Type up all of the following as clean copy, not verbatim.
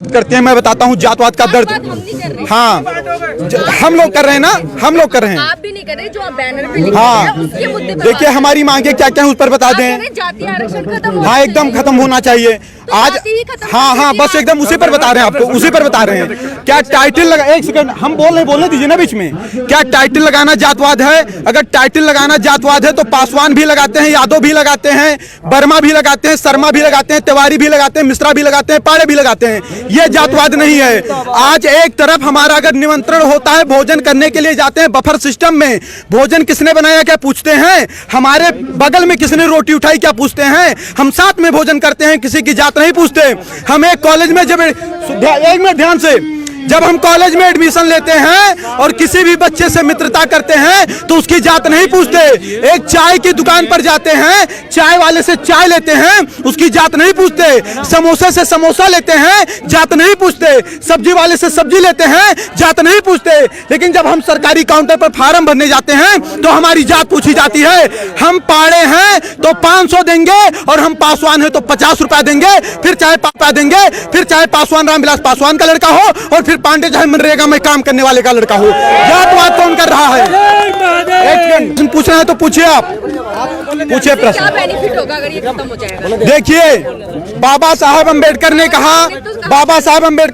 करते हैं। मैं बताता हूँ जातवाद का दर्द। हाँ, हम लोग कर रहे हैं ना, हम लोग कर रहे हैं। आप भी नहीं कर रहे, जो आप बैनर पे लिख हाँ, रहे हैं, उसके मुद्दे पर देखिए हमारी मांगे क्या क्या है उस पर बता दें। जातीय आरक्षण खत्म होना हाँ, एकदम खत्म होना चाहिए आज। हाँ हाँ, बस एकदम उसी पर बता रहे हैं आपको, उसी पर बता रहे हैं। क्या टाइटल लगा, एक सेकंड हम बोलने दीजिए ना बीच में। क्या टाइटल लगाना जातवाद है? अगर टाइटल लगाना जातवाद है तो पासवान भी लगाते हैं, यादव भी लगाते हैं, वर्मा भी लगाते हैं, शर्मा भी लगाते हैं, तिवारी भी लगाते हैं, मिश्रा भी लगाते हैं, पाड़े भी लगाते हैं। ये जातवाद नहीं है। आज एक तरफ हमारा अगर निमंत्रण होता है, भोजन करने के लिए जाते हैं बफर सिस्टम में, भोजन किसने बनाया क्या पूछते हैं, हमारे बगल में किसने रोटी उठाई क्या पूछते हैं, हम साथ में भोजन करते हैं, किसी की जात नहीं पूछते। हम एक कॉलेज में जब एक मिनट ध्यान से, जब हम कॉलेज में एडमिशन लेते हैं और किसी भी बच्चे से मित्रता करते हैं तो उसकी जात नहीं पूछते। एक चाय की दुकान पर जाते हैं, चाय वाले से चाय लेते हैं, उसकी जात नहीं पूछते। समोसे से समोसा लेते हैं, जात नहीं पूछते। सब्जी वाले से सब्जी लेते हैं, जात नहीं पूछते। लेकिन जब हम सरकारी काउंटर पर फार्म भरने जाते हैं तो हमारी जात पूछी जाती है। हम पाड़े हैं तो 500 देंगे और हम पासवान हैं तो 50 रुपया देंगे, फिर चाहे पापा देंगे, फिर चाहे पासवान रामविलास पासवान का लड़का हो और फिर पांडे चाहे मनरेगा में काम करने वाले का लड़का हो। जातवाद कौन कर रहा है? एक पूछना है तो पूछिए, आप पूछिए प्रश्न। क्या बेनिफिट होगा अगर ये खत्म हो जाएगा? देखिए, बाबा साहब अंबेडकर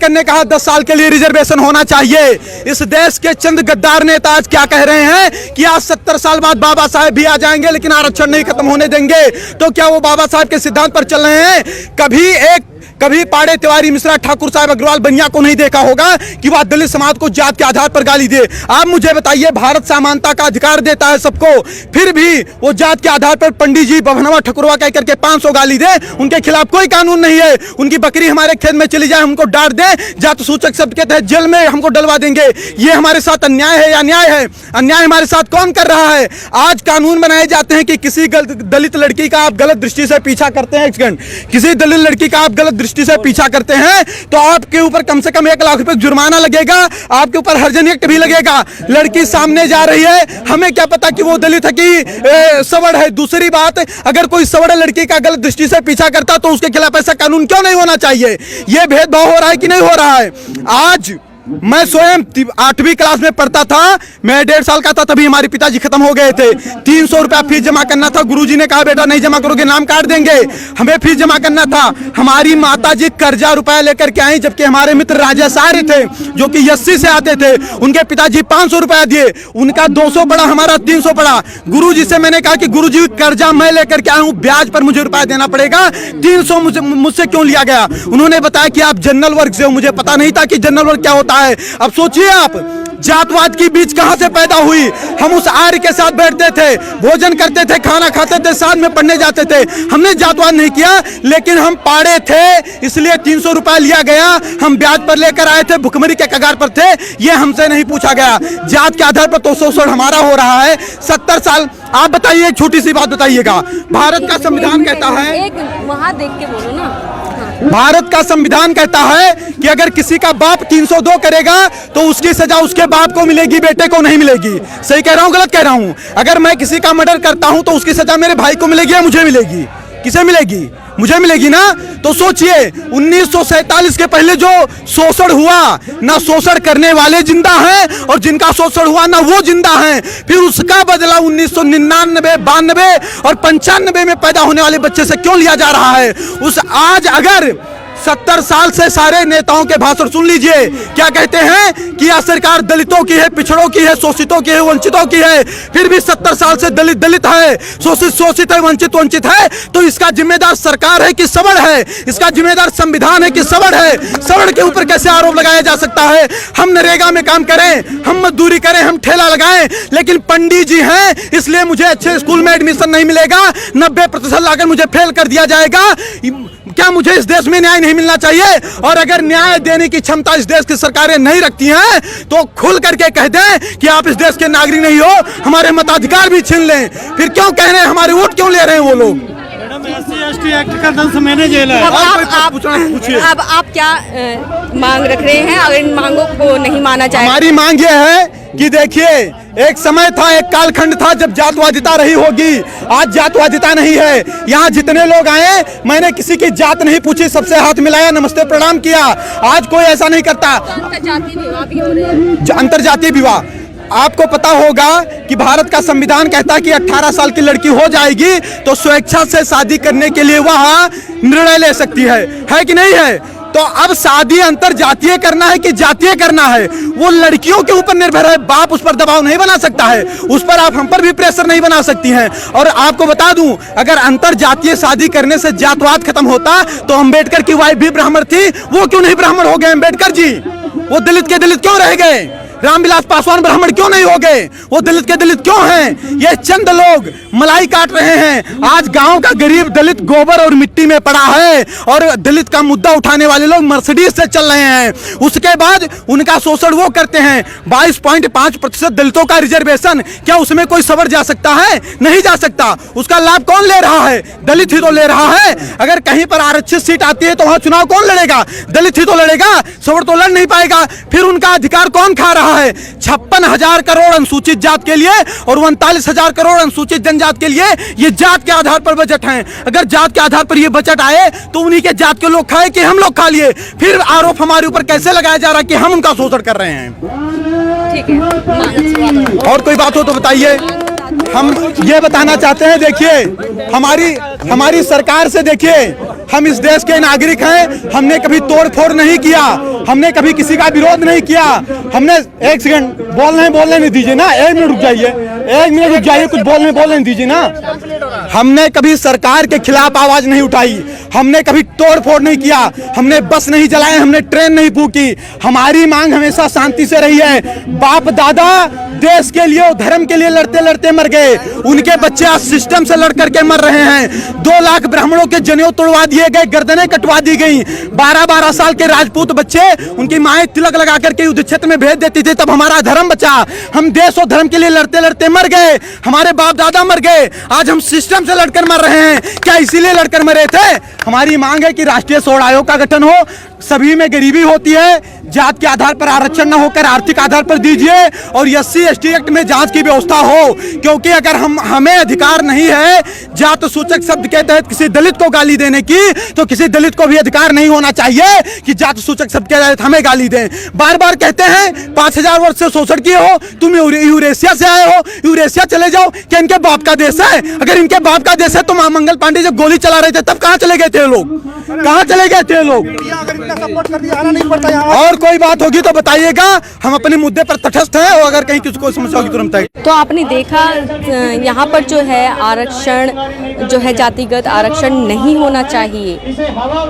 ने कहा 10 साल के लिए रिजर्वेशन होना चाहिए। इस देश के चंद गद्दार नेता आज क्या कह रहे हैं कि आज 70 साल बाद बाबा साहब भी आ जाएंगे लेकिन आरक्षण नहीं खत्म होने देंगे। तो क्या वो बाबा साहब के सिद्धांत पर चल रहे हैं? कभी पाड़े, तिवारी, मिश्रा, ठाकुर साहब, अग्रवाल, बनिया को नहीं देखा होगा कि वह दलित समाज को जात के आधार पर गाली दे। आप मुझे बताइए, भारत समानता का अधिकार देता है सबको, फिर भी वो जात के आधार पर पंडित जी बभनवा ठकुरवा कह करके 500 गाली दे, उनके खिलाफ कोई कानून नहीं है। उनकी बकरी हमारे खेत में चली जाए, हमको डांट दे, जात सूचक शब्द के तहत जेल में हमको डलवा देंगे। ये हमारे साथ अन्याय है या न्याय है? अन्याय हमारे साथ कौन कर रहा है? आज कानून बनाए जाते हैं कि किसी दलित लड़की का आप गलत दृष्टि से पीछा करते हैं, किसी दलित लड़की का आप गलत दृष्टि से पीछा करते हैं तो आपके ऊपर कम से कम 1 लाख रुपए जुर्माना लगेगा, आपके ऊपर हर्जन एक्ट भी लगेगा। लड़की सामने जा रही है, हमें क्या पता कि वो दलित है कि सवर्ण है। दूसरी बात, अगर कोई सवर्ण लड़की का गलत दृष्टि से पीछा करता तो उसके खिलाफ ऐसा कानून क्यों नहीं होना चाहिए? यह भेदभाव हो रहा है कि नहीं हो रहा है? आज मैं स्वयं 8वीं क्लास में पढ़ता था, मैं 1.5 साल का था, तभी हमारे पिताजी खत्म हो गए थे। 300 रुपया फीस जमा करना था, गुरुजी ने कहा बेटा नहीं जमा करोगे नाम काट देंगे। हमें फीस जमा करना था। हमारी माताजी कर्जा रुपया लेकर के आई, जबकि हमारे मित्र राजेश आर्य थे जो कि 80 से आते थे, उनके पिताजी 500 रुपया दिए, उनका 200 पड़ा, हमारा 300 पड़ा। गुरुजी से मैंने कहा कि गुरुजी कर्जा मैं लेकर के आया हूँ, ब्याज पर मुझे रुपया देना पड़ेगा, 300 मुझसे क्यों लिया गया? उन्होंने बताया कि आप जनरल वर्ग से हो। मुझे पता नहीं था कि जनरल वर्ग क्या होता है। अब सोचिए आप, जातवाद की बीज कहां से पैदा हुई? हम उस आर्य के साथ बैठते थे, भोजन करते थे, खाना खाते थे, साथ में पढ़ने जाते थे। हमने जातवाद नहीं किया, लेकिन हम पाड़े थे इसलिए 300 रुपया लिया गया, हम ब्याज पर लेकर आए थे, भुखमरी के कगार पर थे, ये हमसे नहीं पूछा गया। जात के आधार पर तो शोषण हमारा हो रहा है 70 साल। आप बताइए, एक छोटी सी बात बताइएगा, भारत का संविधान कहता है, वहां देख के बोलो ना, भारत का संविधान कहता है कि अगर किसी का बाप 302 करेगा तो उसकी सजा उसके बाप को मिलेगी, बेटे को नहीं मिलेगी। सही कह रहा हूं, गलत कह रहा हूं? अगर मैं किसी का मर्डर करता हूं तो उसकी सजा मेरे भाई को मिलेगी या मुझे मिलेगी? किसे मिलेगी? मुझे मिलेगी ना। तो सोचिए, 1947 के पहले जो शोषण हुआ, ना शोषण करने वाले जिंदा हैं और जिनका शोषण हुआ ना वो जिंदा हैं। फिर उसका बदला 1999, 92 और 95 में पैदा होने वाले बच्चे से क्यों लिया जा रहा है? आज अगर 70 साल से सारे नेताओं के भाषण सुन लीजिए, क्या कहते हैं कि यह सरकार दलितों की है, पिछड़ों की है, शोषितों की है, वंचितों की है। फिर भी 70 साल से दलित दलित है, शोषित शोषित है, वंचित वंचित है। तो इसका जिम्मेदार सरकार है कि सवर्ण है? इसका जिम्मेदार संविधान है कि सवर्ण है? सवर्ण के ऊपर कैसे आरोप लगाया जा सकता है? हम नरेगा में काम करें, हम मजदूरी करें, हम ठेला लगाएं, लेकिन पंडित जी हैं इसलिए मुझे अच्छे स्कूल में एडमिशन नहीं मिलेगा, 90% लाकर मुझे फेल कर दिया जाएगा। क्या मुझे इस देश में न्याय नहीं मिलना चाहिए? और अगर न्याय देने की क्षमता इस देश की सरकारें नहीं रखती हैं तो खुल करके कह दें कि आप इस देश के नागरिक नहीं हो, हमारे मताधिकार भी छीन लें। फिर क्यों कह रहे हैं, हमारे वोट क्यों ले रहे हैं वो लोग? SC/ST एक्ट का 10 महीने जेल है। अब आप क्या मांग रख रहे हैं? अगर इन मांगों को नहीं माना जाए, हमारी मांग ये है कि देखिए, एक समय था, एक कालखंड था जब जातवादिता रही होगी। आज जातवादिता नहीं है। यहाँ जितने लोग आए, मैंने किसी की जात नहीं पूछी, सबसे हाथ मिलाया, नमस्ते प्रणाम किया। आज कोई ऐसा नहीं करता। अंतर्जातीय विवाह भी हो रहे हैं। अंतर्जातीय विवाह, आपको पता होगा कि भारत का संविधान कहता है कि 18 साल की लड़की हो जाएगी तो स्वेच्छा से शादी करने के लिए वह निर्णय ले सकती है कि नहीं है? तो अब शादी अंतरजातीय करना है कि जातीय करना है, वो लड़कियों के ऊपर निर्भर है। बाप उस पर दबाव नहीं बना सकता है, उस पर आप हम पर भी प्रेशर नहीं बना सकती हैं। और आपको बता दूं, अगर अंतरजातीय शादी करने से जातवाद खत्म होता तो अम्बेडकर की वाइफ भी ब्राह्मण थी, वो क्यों नहीं ब्राह्मण हो गए अम्बेडकर जी? वो दलित के दलित क्यों रह गए? रामविलास पासवान ब्राह्मण क्यों नहीं हो गए? वो दलित के दलित क्यों हैं? ये चंद लोग मलाई काट रहे हैं। आज गांव का गरीब दलित गोबर और मिट्टी में पड़ा है और दलित का मुद्दा उठाने वाले लोग मर्सिडीज से चल रहे हैं। उसके बाद उनका शोषण वो करते हैं। 22.5% दलितों का रिजर्वेशन, क्या उसमें कोई सवर जा सकता है? नहीं जा सकता। उसका लाभ कौन ले रहा है? दलित ही तो ले रहा है। अगर कहीं पर आरक्षित सीट आती है तो वहां चुनाव कौन लड़ेगा? दलित ही तो लड़ेगा, सवर तो लड़ नहीं पाएगा। फिर उनका अधिकार कौन खा रहा है? 56,000 करोड़ अनुसूचित जात के लिए और 39,000 करोड़ अनुसूचित जनजात के लिए ये जात के आधार पर बजट है। अगर जात के आधार पर ये बजट आए तो उन्हीं के जात के लोग खाए कि हम लोग खा लिए? फिर आरोप हमारे ऊपर कैसे लगाया जा रहा है कि हम उनका शोषण कर रहे हैं? ठीक है, और कोई बात हो तो बताइए। हम ये बताना चाहते हैं, देखिए हमारी सरकार से, देखिए हम इस देश के नागरिक हैं। हमने कभी तोड़ फोड़ नहीं किया, हमने कभी किसी का विरोध नहीं किया। हमने, एक सेकंड बोलने नहीं दीजिए ना, 1 मिनट रुक जाइए, 1 मिनट रुक जाइए, कुछ बोलने दीजिए ना। हमने कभी सरकार के खिलाफ आवाज नहीं उठाई, हमने कभी तोड़ फोड़ नहीं किया, हमने बस नहीं जलाए, हमने ट्रेन नहीं फूकी। हमारी मांग हमेशा शांति से रही है। बाप दादा देश के लिए, धर्म के लिए लड़ते लड़ते मर गए, उनके बच्चे आज सिस्टम से लड़ करके मर रहे हैं। 2 लाख ब्राह्मणों के जनेऊ तोड़वा दिए गए, गर्दनें कटवा दी गई। 12-12 साल के राजपूत बच्चे, उनकी माएं तिलक लगा करके युद्ध क्षेत्र में भेज देती थी, तब हमारा धर्म बचा। हम देश और धर्म के लिए लड़ते लड़ते मर गए, हमारे बाप दादा मर गए, आज हम सिस्टम से लड़कर मर रहे हैं। क्या इसीलिए लड़कर मरे थे? हमारी मांग है कि राष्ट्रीय स्वर्ण आयोग का गठन हो, सभी में गरीबी होती है, जात के आधार पर आरक्षण न होकर आर्थिक आधार पर दीजिए, और SC/ST एक्ट में जांच की व्यवस्था हो। क्योंकि अगर हमें अधिकार नहीं है जात सूचक शब्द के तहत किसी दलित को गाली देने की, तो किसी दलित को भी अधिकार नहीं होना चाहिए कि जात सूचक शब्द के तहत हमें गाली दें। बार बार कहते हैं 5000 वर्ष से शोषण किए हो, तुम यूरेशिया से आए हो, यूरेशिया चले जाओ। क्या इनके बाप का देश है? अगर इनके बाप का देश है तो मंगल पांडे जब गोली चला रहे थे तब कहां चले गए थे लोग? कहां चले गए थे लोग? सपोर्ट कर दिया, आना नहीं पड़ता यहाँ। और कोई बात होगी तो बताइएगा, हम अपने मुद्दे पर तटस्थ हैं, और अगर कहीं किसी को समस्या होगी तुरंत बताइए। तो आपने देखा यहाँ पर जो है आरक्षण जो है जातिगत आरक्षण नहीं होना चाहिए,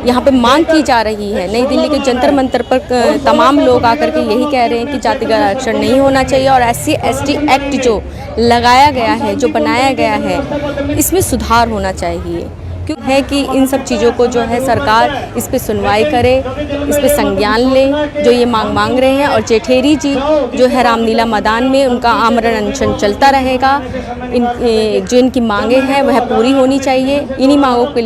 यहाँ पे मांग की जा रही है। नई दिल्ली के जंतर मंतर पर तमाम लोग आकर के यही कह रहे हैं कि जातिगत आरक्षण नहीं होना चाहिए, और SC/ST एक्ट जो लगाया गया है, जो बनाया गया है, इसमें सुधार होना चाहिए। क्यों है कि इन सब चीज़ों को जो है सरकार इस पे सुनवाई करे, इस पे संज्ञान ले, जो ये मांग रहे हैं। और जेठेरी जी जो है रामलीला मैदान में, उनका आमरण अनशन चलता रहेगा। जो इनकी मांगे हैं वह पूरी होनी चाहिए। इन्हीं मांगों के